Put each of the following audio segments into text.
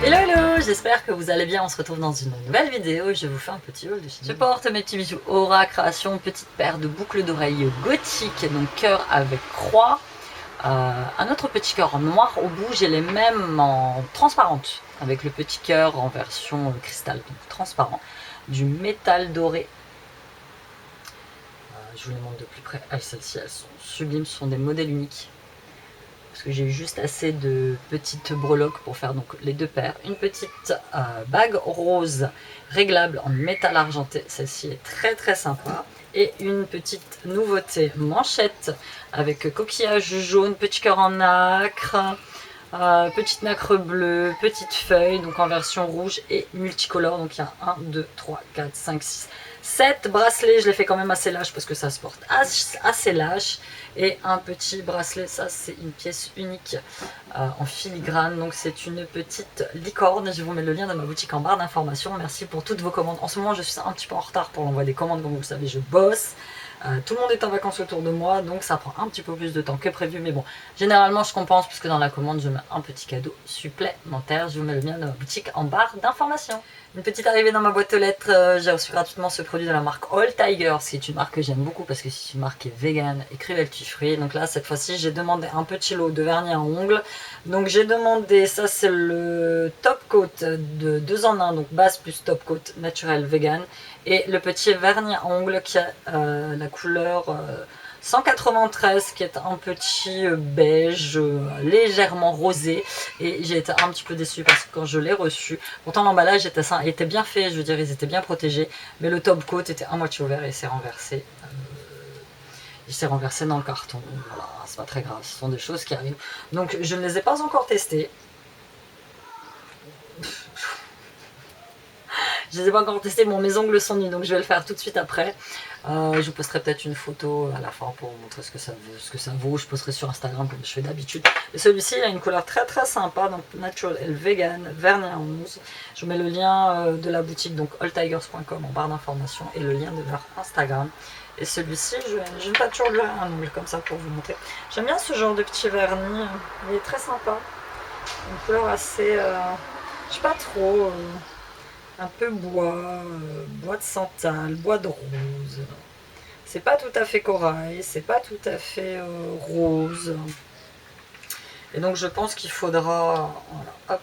Hello hello, j'espère que vous allez bien, on se retrouve dans une nouvelle vidéo et je vous fais un petit haul de chez. Je porte mes petits bijoux Aura Création, petite paire de boucles d'oreilles gothiques, donc cœur avec croix, un autre petit cœur en noir au bout, j'ai les mêmes en transparente, avec le petit cœur en version cristal, donc transparent, du métal doré. Je vous les montre de plus près. Ah, celles-ci elles sont sublimes, ce sont des modèles uniques. Parce que j'ai eu juste assez de petites breloques pour faire donc les deux paires. Une petite bague rose réglable en métal argenté, celle-ci est très très sympa. Et une petite nouveauté manchette avec coquillage jaune, petit cœur en nacre, petite nacre bleue, petite feuille, donc en version rouge et multicolore. Donc il y a 1, 2, 3, 4, 5, 6, 7 bracelets, je les fais quand même assez lâche parce que ça se porte assez lâche. Et un petit bracelet, ça c'est une pièce unique en filigrane, donc c'est une petite licorne. Je vous mets le lien dans ma boutique en barre d'informations. Merci pour toutes vos commandes. En ce moment je suis un petit peu en retard pour l'envoi des commandes, comme vous le savez je bosse. Tout le monde est en vacances autour de moi, donc ça prend un petit peu plus de temps que prévu, mais bon, généralement je compense puisque dans la commande je mets un petit cadeau supplémentaire. Je vous mets le lien dans ma boutique en barre d'informations. Une petite arrivée dans ma boîte aux lettres, j'ai reçu gratuitement ce produit de la marque All Tiger, qui est une marque que j'aime beaucoup parce que c'est une marque qui est vegan et cruelty-free. Donc là, cette fois-ci, j'ai demandé un petit lot de vernis à ongles. Donc j'ai demandé, ça c'est le top coat de 2 en 1, donc base plus top coat naturel vegan. Et le petit vernis à ongles qui a la couleur 193, qui est un petit beige légèrement rosé. Et j'ai été un petit peu déçue parce que quand je l'ai reçu, pourtant l'emballage était bien fait, je veux dire ils étaient bien protégés, mais le top coat était à moitié ouvert et s'est renversé. Il s'est renversé dans le carton. Voilà, c'est pas très grave, ce sont des choses qui arrivent. Donc je ne les ai pas encore testés. Je ne les ai pas encore testés, bon mes ongles sont nus donc je vais le faire tout de suite après. Je vous posterai peut-être une photo à la fin pour vous montrer ce que ça vaut. Je posterai sur Instagram comme je fais d'habitude. Et celui-ci il a une couleur très très sympa, donc natural et vegan, vernis à 11. Je vous mets le lien de la boutique, donc alltigers.com en barre d'informations et le lien de leur Instagram. Et celui-ci, je ne pas toujours lui un ongle comme ça pour vous montrer. J'aime bien ce genre de petit vernis, il est très sympa. Une couleur assez, je sais pas trop, un peu bois, bois de santal, bois de rose. C'est pas tout à fait corail, c'est pas tout à fait rose. Et donc je pense qu'il faudra, voilà, hop.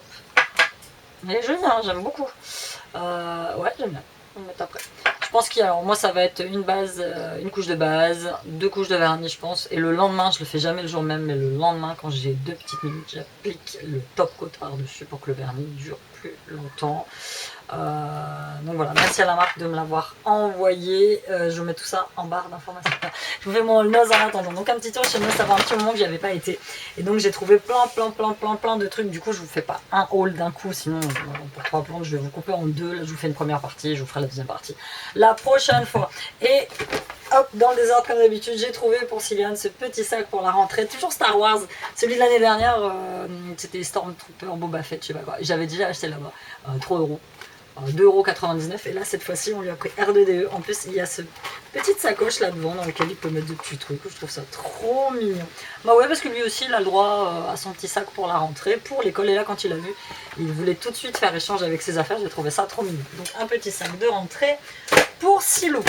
Mais je viens, j'aime beaucoup. Ouais, j'aime bien. On va mettre après. Je pense qu'il y a, alors moi ça va être une base, une couche de base, 2 couches de vernis je pense, et le lendemain, je le fais jamais le jour même, mais le lendemain quand j'ai 2 petites minutes, j'applique le top coat par dessus pour que le vernis dure plus longtemps. Donc voilà, merci à la marque de me l'avoir envoyé. Je vous mets tout ça en barre d'informations. Je vous fais mon nose en attendant. Donc un petit tour chez moi, ça fait un petit moment que j'y avais pas été. Et donc j'ai trouvé plein de trucs. Du coup, je vous fais pas un haul d'un coup, sinon pour 3 plantes, je vais vous couper en 2. Là, je vous fais une première partie, je vous ferai la deuxième partie la prochaine fois. Et hop, dans le désordre comme d'habitude, j'ai trouvé pour Sylviane ce petit sac pour la rentrée. Toujours Star Wars. Celui de l'année dernière, c'était Stormtrooper Boba Fett, je sais pas quoi. J'avais déjà acheté là-bas, 3 €. 2,99 € et là cette fois-ci on lui a pris R2DE. En plus il y a ce petite sacoche là devant dans laquelle il peut mettre de petits trucs. Je trouve ça trop mignon. Bah ouais, parce que lui aussi il a le droit à son petit sac pour la rentrée, pour l'école. Et là quand il a vu, il voulait tout de suite faire échange avec ses affaires. J'ai trouvé ça trop mignon. Donc un petit sac de rentrée pour Silou.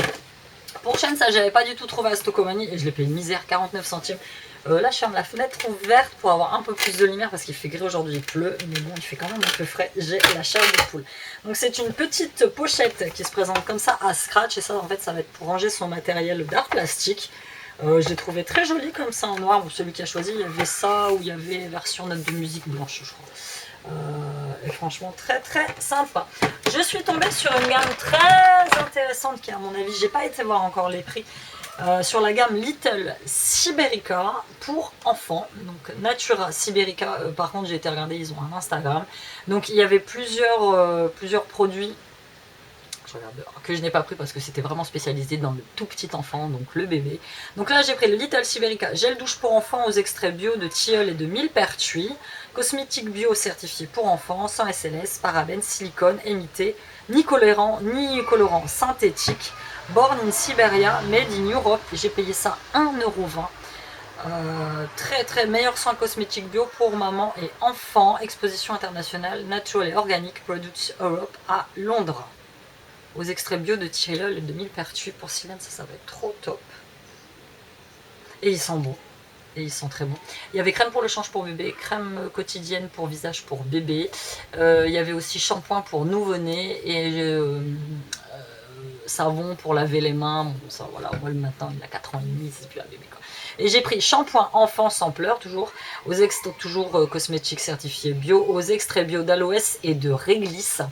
Pour chaîne, ça j'avais pas du tout trouvé à Stocomanie et je l'ai payé une misère, 49 centimes. Là je ferme la fenêtre ouverte pour avoir un peu plus de lumière parce qu'il fait gris aujourd'hui, il pleut, mais bon il fait quand même un peu frais, j'ai la chair de poule. Donc c'est une petite pochette qui se présente comme ça à scratch, et ça en fait ça va être pour ranger son matériel d'art plastique. Je l'ai trouvé très joli comme ça en noir. Bon, celui qui a choisi, il y avait ça ou il y avait version note de musique blanche je crois. Et franchement très très sympa. Je suis tombée sur une gamme très intéressante qui à mon avis, j'ai pas été voir encore les prix. Sur la gamme Little Siberica pour enfants, donc Natura Siberica. Par contre j'ai été regarder, ils ont un Instagram, donc il y avait plusieurs produits je regarde que je n'ai pas pris parce que c'était vraiment spécialisé dans le tout petit enfant, donc le bébé. Donc là j'ai pris le Little Siberica gel douche pour enfants aux extraits bio de tilleul et de millepertuis, cosmétique bio certifié pour enfants, sans SLS, parabènes, silicone, émité, ni colorant synthétique. Born in Siberia, made in Europe. J'ai payé ça 1,20 €. Très très meilleur soin cosmétique bio pour maman et enfant. Exposition internationale Natural et Organic Products Europe à Londres. Aux extraits bio de Tyrol et de millepertuis. Porcelaine, ça va être trop top. Et ils sont beaux. Et ils sont très bons. Il y avait crème pour le change pour bébé, crème quotidienne pour visage pour bébé. Il y avait aussi shampoing pour nouveau-né et savon pour laver les mains. Bon, ça voilà, moi le matin, il a 4 ans et demi, c'est plus un bébé quoi. Et j'ai pris shampoing enfant sans pleurs, toujours, toujours cosmétique certifié bio, aux extraits bio d'aloès et de réglisse.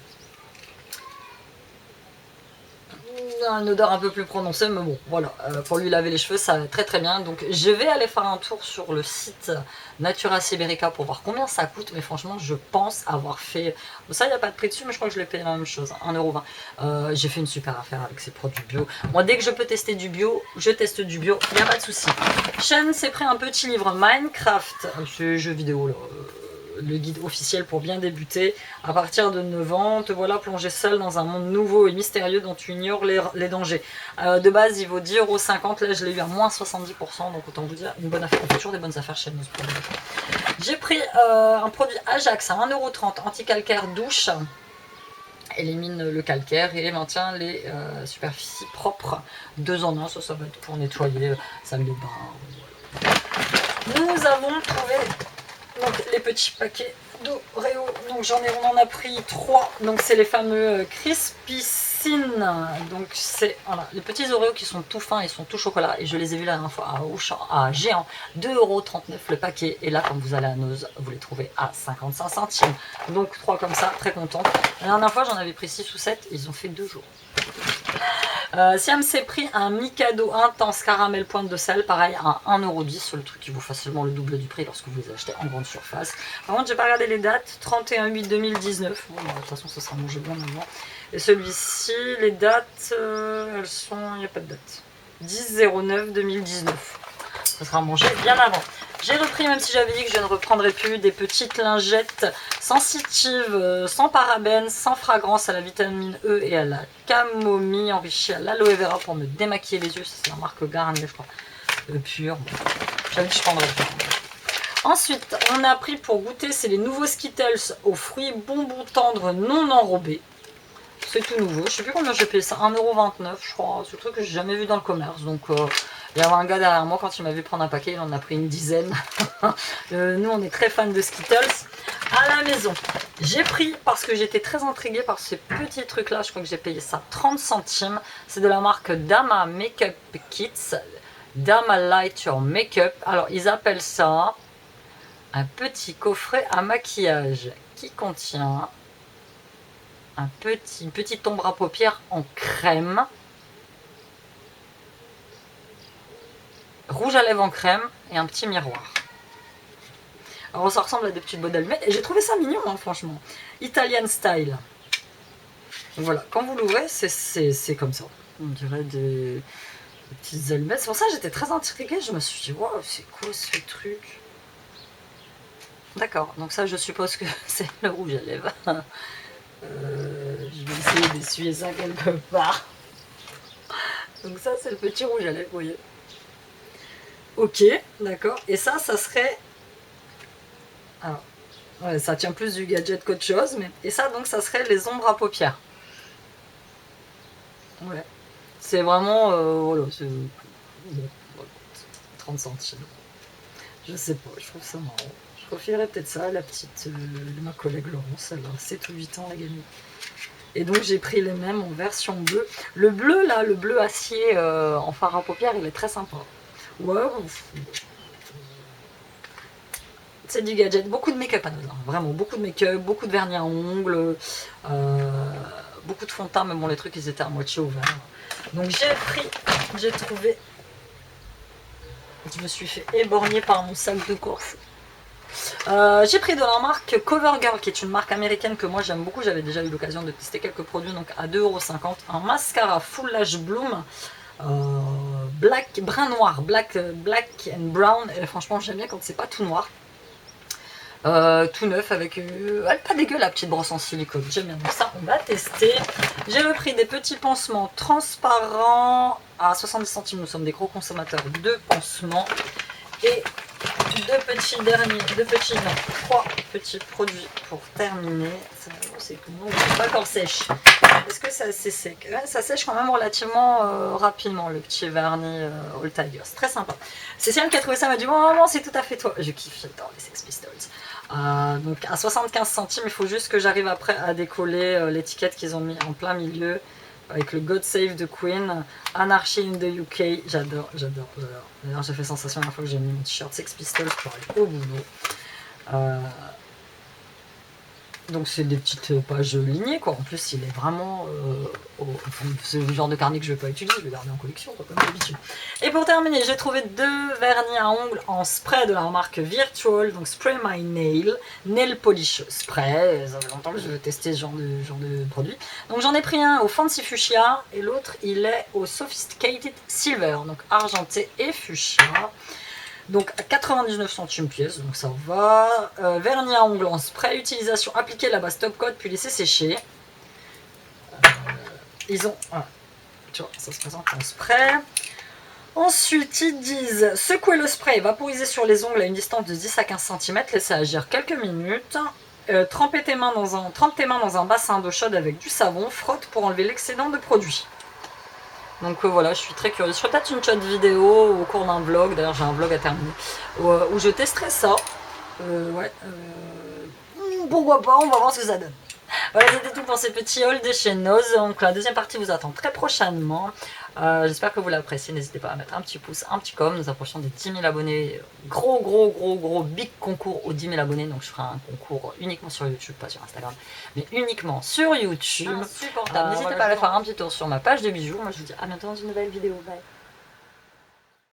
Une odeur un peu plus prononcée, mais bon, voilà, pour lui laver les cheveux, ça va très très bien. Donc je vais aller faire un tour sur le site Natura Siberica pour voir combien ça coûte, mais franchement, je pense avoir fait... Bon, ça, il n'y a pas de prix dessus, mais je crois que je l'ai payé la même chose, 1,20 €. J'ai fait une super affaire avec ces produits bio. Moi, dès que je peux tester du bio, je teste du bio, il n'y a pas de souci. Shen s'est pris un petit livre Minecraft, ce jeu vidéo là. Le guide officiel pour bien débuter. À partir de 9 ans, te voilà plongé seul dans un monde nouveau et mystérieux dont tu ignores les dangers. De base, il vaut 10,50 €. Là, je l'ai eu à moins 70%, donc autant vous dire, une bonne affaire. On fait toujours des bonnes affaires chez nous. J'ai pris un produit Ajax à 1,30 €, anti-calcaire douche. Élimine le calcaire et maintient les superficies propres. 2 en 1, ça va être pour nettoyer salle de bain. Nous avons trouvé donc les petits paquets d'Oreo, donc on en a pris 3, donc c'est les fameux Crispicine, donc c'est voilà, les petits Oreos qui sont tout fins, ils sont tout chocolat, et je les ai vus la dernière fois à Géant, 2,39 € le paquet, et là quand vous allez à Nose, vous les trouvez à 55 centimes, donc 3 comme ça, très contente. La dernière fois j'en avais pris 6 ou 7, et ils ont fait 2 jours. Siam s'est pris un Mikado intense caramel pointe de sel, pareil à 1,10 €, le truc qui vaut facilement le double du prix lorsque vous les achetez en grande surface. Par contre, j'ai pas regardé les dates, 31/8/2019. Bon, de toute façon, ça sera mangé bien avant. Et celui-ci, les dates, elles sont, il n'y a pas de date. 10/09/2019. Ça sera mangé bien avant. J'ai repris, même si j'avais dit que je ne reprendrais plus, des petites lingettes sensitives, sans parabènes, sans fragrance, à la vitamine E et à la camomille, enrichies à l'aloe vera pour me démaquiller les yeux. C'est la marque Garnier, je crois. Pure. Bon. J'avais dit que je prendrais plus. Ensuite, on a pris pour goûter, c'est les nouveaux Skittles aux fruits bonbons tendres non enrobés. C'est tout nouveau. Je sais plus combien j'ai payé ça. 1,29 €, je crois. C'est le truc que j'ai jamais vu dans le commerce. Donc, il y avait un gars derrière moi, quand il m'a vu prendre un paquet, il en a pris une dizaine. Nous, on est très fans de Skittles à la maison. J'ai pris, parce que j'étais très intriguée par ces petits trucs-là, je crois que j'ai payé ça 30 centimes. C'est de la marque Dama Makeup Kits. Dama Light Your Makeup. Alors, ils appellent ça un petit coffret à maquillage qui contient une petite ombre à paupières en crème, rouge à lèvres en crème et un petit miroir. Alors ça ressemble à des petites bottes d'allumettes et j'ai trouvé ça mignon, hein, franchement. Italian style. Voilà, quand vous l'ouvrez, c'est comme ça. On dirait des petites allumettes. C'est pour ça que j'étais très intriguée. Je me suis dit, waouh, c'est quoi ce truc? D'accord, donc ça je suppose que c'est le rouge à lèvres. Je vais essayer d'essuyer ça quelque part. Donc ça c'est le petit rouge à lèvres, vous voyez. Ok, d'accord. Et ça serait... Alors, ouais, ça tient plus du gadget qu'autre chose. Mais... Et ça, donc, ça serait les ombres à paupières. Ouais. C'est vraiment... voilà, c'est... Bon, voilà. 30 centimes. Je sais pas, je trouve ça marrant. Je confierais peut-être ça à la petite... ma collègue Laurence, elle a 7 ou 8 ans, la gamine. Et donc, j'ai pris les mêmes en version bleue. Le bleu, là, le bleu acier en fard à paupières, il est très sympa. Ouais, c'est du gadget, beaucoup de make-up à nous, hein. Vraiment beaucoup de make-up, beaucoup de vernis à ongles, beaucoup de fond de teint, mais bon les trucs ils étaient à moitié ouverts. Donc j'ai trouvé, je me suis fait éborgner par mon sac de course. J'ai pris de la marque CoverGirl, qui est une marque américaine que moi j'aime beaucoup, j'avais déjà eu l'occasion de tester quelques produits, donc à 2,50 €, un mascara Full Lash Bloom. Brun noir, black and brown, et franchement j'aime bien quand c'est pas tout noir, tout neuf avec pas dégueu la petite brosse en silicone, j'aime bien, donc ça on va tester. J'ai repris des petits pansements transparents à 70 centimes, nous sommes des gros consommateurs de pansements, Et trois petits produits pour terminer. C'est pas encore sèche. Est-ce que c'est assez sec? Ouais, ça sèche quand même relativement rapidement, le petit vernis All Tiger. C'est très sympa. Céciane qui a trouvé ça m'a dit bon, maman, c'est tout à fait toi. Je kiffe, j'adore les Sex Pistols. Donc à 75 centimes, il faut juste que j'arrive après à décoller l'étiquette qu'ils ont mis en plein milieu avec le God Save the Queen, Anarchy in the UK. J'adore. D'ailleurs, j'ai fait sensation la fois que j'ai mis mon t-shirt Sex Pistols pour aller au boulot. Donc c'est des petites pages lignées quoi. En plus il est vraiment c'est le genre de carnet que je ne vais pas utiliser, je vais garder en collection quoi, comme d'habitude. Et pour terminer, j'ai trouvé 2 vernis à ongles en spray de la marque Virtual, donc Spray My Nail, Nail Polish Spray. Ça fait longtemps que je veux tester ce genre de produit. Donc j'en ai pris un au Fancy Fuchsia et l'autre il est au Sophisticated Silver, donc argenté et fuchsia. Donc à 99 centimes pièce, donc ça va. Vernis à ongles en spray, utilisation appliquée la base top coat puis laisser sécher. Ils ont, voilà, tu vois, ça se présente en spray. Ensuite ils disent secouer le spray, vaporiser sur les ongles à une distance de 10 à 15 cm, laisser agir quelques minutes. Trempe tes mains dans un bassin d'eau chaude avec du savon, frotte pour enlever l'excédent de produit. Donc voilà, je suis très curieuse. Je ferai peut-être une shot vidéo au cours d'un vlog, d'ailleurs j'ai un vlog à terminer, où je testerai ça. Pourquoi pas, on va voir ce que ça donne. Voilà, c'était tout pour ces petits hauls de chez Noz. Donc la deuxième partie vous attend très prochainement. J'espère que vous l'appréciez. N'hésitez pas à mettre un petit pouce, un petit com. Nous approchons des 10 000 abonnés. Gros big concours aux 10 000 abonnés. Donc je ferai un concours uniquement sur YouTube, pas sur Instagram, mais uniquement sur YouTube. Insupportable. N'hésitez pas à aller faire un petit tour sur ma page de bijoux. Moi je vous dis à bientôt dans une nouvelle vidéo. Bye.